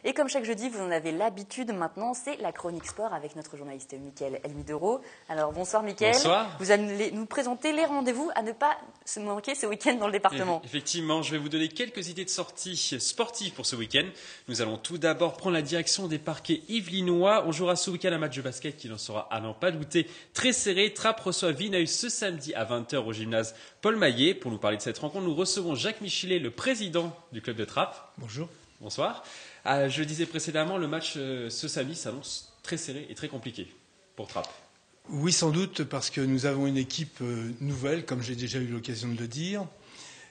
Et comme chaque jeudi, vous en avez l'habitude maintenant, c'est la chronique sport avec notre journaliste Mickaël Elmidoro. Alors bonsoir Mickaël. Bonsoir. Vous allez nous présenter les rendez-vous à ne pas se manquer ce week-end dans le département. Effectivement, je vais vous donner quelques idées de sorties sportives pour ce week-end. Nous allons tout d'abord prendre la direction des parquets yvelinois. On jouera ce week-end un match de basket qui en sera, à n'en pas douter, très serré. Trappes reçoit Vineuil ce samedi à 20h au gymnase Paul Maillet. Pour nous parler de cette rencontre, nous recevons Jacques Michelet, le président du club de Trappes. Bonjour. Bonsoir. Je disais précédemment, le match ce samedi s'annonce très serré et très compliqué pour Trappes. Oui, sans doute, parce que nous avons une équipe nouvelle, comme j'ai déjà eu l'occasion de le dire,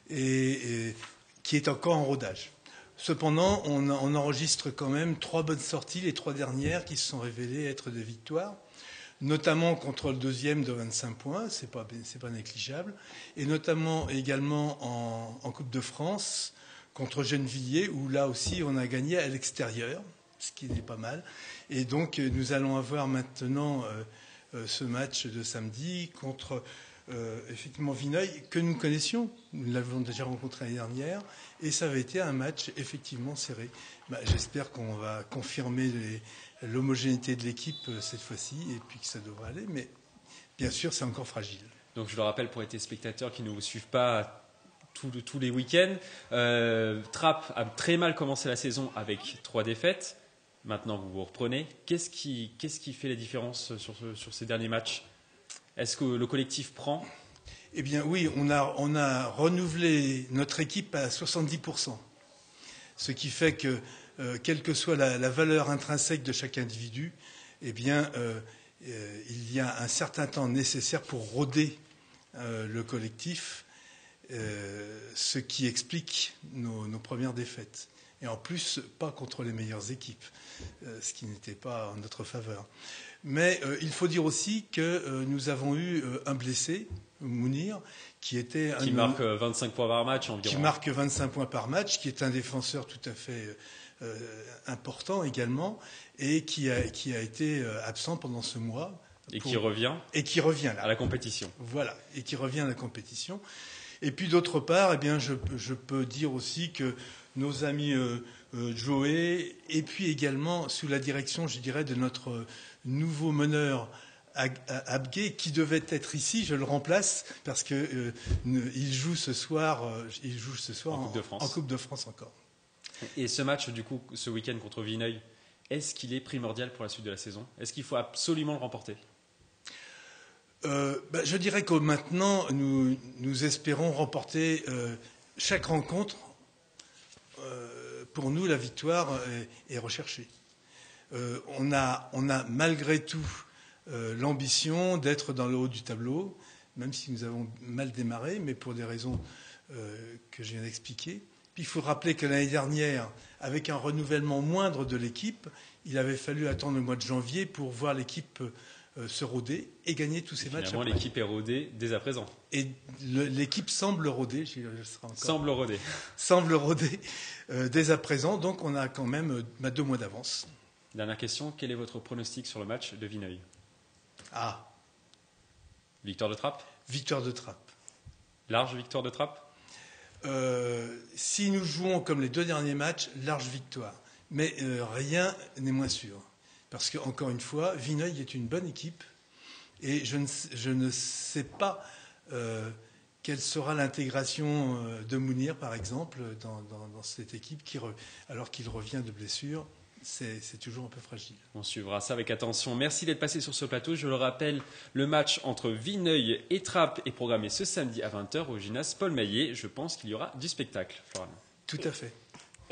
et qui est encore en rodage. Cependant, on enregistre quand même 3 bonnes sorties, les 3 dernières qui se sont révélées être des victoires, notamment contre le deuxième de 25 points, c'est pas négligeable, et notamment également en Coupe de France contre Gennevilliers, où là aussi on a gagné à l'extérieur, ce qui n'est pas mal. Et donc nous allons avoir maintenant ce match de samedi contre effectivement Vineuil, que nous connaissions, nous l'avons déjà rencontré l'année dernière, et ça avait été un match effectivement serré. J'espère qu'on va confirmer l'homogénéité de l'équipe cette fois-ci, et puis que ça devrait aller, mais bien sûr c'est encore fragile. Donc je le rappelle pour les téléspectateurs qui ne vous suivent pas tous les week-ends, Trappes a très mal commencé la saison avec 3 défaites. Maintenant, vous vous reprenez. Qu'est-ce qui fait la différence sur ces derniers matchs? Est-ce que le collectif prend? Eh bien oui, on a renouvelé notre équipe à 70%. Ce qui fait que, quelle que soit la valeur intrinsèque de chaque individu, eh bien, il y a un certain temps nécessaire pour roder le collectif, ce qui explique nos premières défaites. Et en plus, pas contre les meilleures équipes, ce qui n'était pas en notre faveur. Mais il faut dire aussi que nous avons eu un blessé, Mounir, qui marque 25 points par match environ. Qui marque 25 points par match, qui est un défenseur tout à fait important également, et qui a été absent pendant ce mois. Qui revient là. À la compétition. Voilà, et qui revient à la compétition. Et puis d'autre part, eh bien, je peux dire aussi que nos amis Joé, et puis également sous la direction, je dirais, de notre nouveau meneur Abgué, qui devait être ici, je le remplace parce que il joue ce soir en Coupe de France encore. Et ce match, du coup, ce week-end contre Vineuil, est-ce qu'il est primordial pour la suite de la saison? Est-ce qu'il faut absolument le remporter? Je dirais que maintenant, nous espérons remporter chaque rencontre. Pour nous, la victoire est recherchée. On a malgré tout l'ambition d'être dans le haut du tableau, même si nous avons mal démarré, mais pour des raisons que je viens d'expliquer. Puis il faut rappeler que l'année dernière, avec un renouvellement moindre de l'équipe, il avait fallu attendre le mois de janvier pour voir l'équipe se roder et gagner tous ces matchs. Finalement, l'équipe est rodée dès à présent. Et l'équipe semble roder. Semble roder dès à présent. Donc, on a quand même 2 mois d'avance. Dernière question. Quel est votre pronostic sur le match de Vineuil? Victoire de Trappes? Victoire de Trappes. Large victoire de Trappes? Si nous jouons comme les 2 derniers matchs, large victoire. Mais rien n'est moins sûr. Parce qu'encore une fois, Vineuil est une bonne équipe et je ne sais pas quelle sera l'intégration de Mounir, par exemple, dans cette équipe, alors qu'il revient de blessure. C'est toujours un peu fragile. On suivra ça avec attention. Merci d'être passé sur ce plateau. Je le rappelle, le match entre Vineuil et Trappes est programmé ce samedi à 20h au gymnase Paul Maillet. Je pense qu'il y aura du spectacle, Florent. Tout à fait.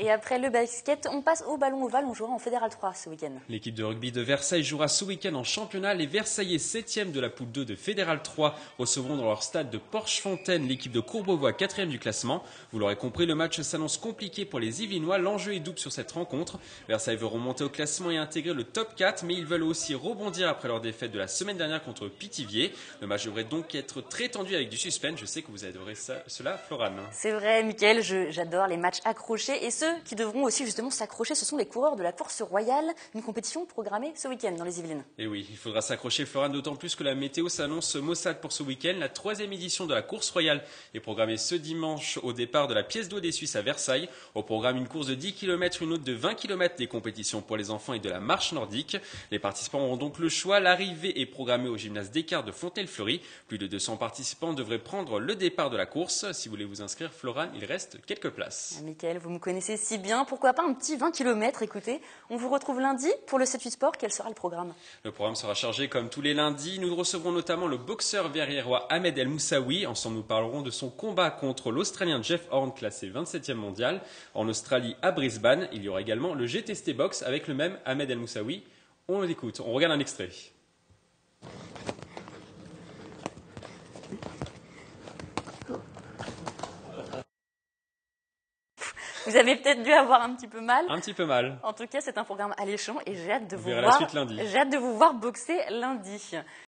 Et après le basket, on passe au ballon ovale, on jouera en Fédéral 3 ce week-end. L'équipe de rugby de Versailles jouera ce week-end en championnat. Les Versaillais 7e de la poule 2 de Fédéral 3 recevront dans leur stade de Porchefontaine l'équipe de Courbevoie 4e du classement. Vous l'aurez compris, le match s'annonce compliqué pour les Yvelinois. L'enjeu est double sur cette rencontre. Versailles veut remonter au classement et intégrer le top 4, mais ils veulent aussi rebondir après leur défaite de la semaine dernière contre Pithiviers. Le match devrait donc être très tendu avec du suspense. Je sais que vous adorez cela, Florane. C'est vrai, Mickaël, j'adore les matchs accrochés. Et ce ceux qui devront aussi justement s'accrocher, ce sont les coureurs de la course royale, une compétition programmée ce week-end dans les Yvelines. Et oui, il faudra s'accrocher, Florent, d'autant plus que la météo s'annonce maussade pour ce week-end. La 3e édition de la course royale est programmée ce dimanche au départ de la pièce d'eau des Suisses à Versailles. Au programme, une course de 10 km, une autre de 20 km, des compétitions pour les enfants et de la marche nordique. Les participants auront donc le choix. L'arrivée est programmée au gymnase Descartes de Fontaine-Fleury. Plus de 200 participants devraient prendre le départ de la course. Si vous voulez vous inscrire, Florent, il reste quelques places. Mickaël, vous me connaissez si bien, pourquoi pas un petit 20 km. Écoutez, on vous retrouve lundi pour le 7-8 Sport. Quel sera le programme? Le programme sera chargé comme tous les lundis. Nous recevrons notamment le boxeur verriérois Ahmed El Moussaoui. Ensemble, nous parlerons de son combat contre l'Australien Jeff Horn, classé 27e mondial en Australie à Brisbane. Il y aura également le GTST Box avec le même Ahmed El Moussaoui. On l'écoute, on regarde un extrait. Vous avez peut-être dû avoir un petit peu mal. Un petit peu mal. En tout cas, c'est un programme alléchant et j'ai hâte de Vous verrez la suite lundi. J'ai hâte de vous voir boxer lundi.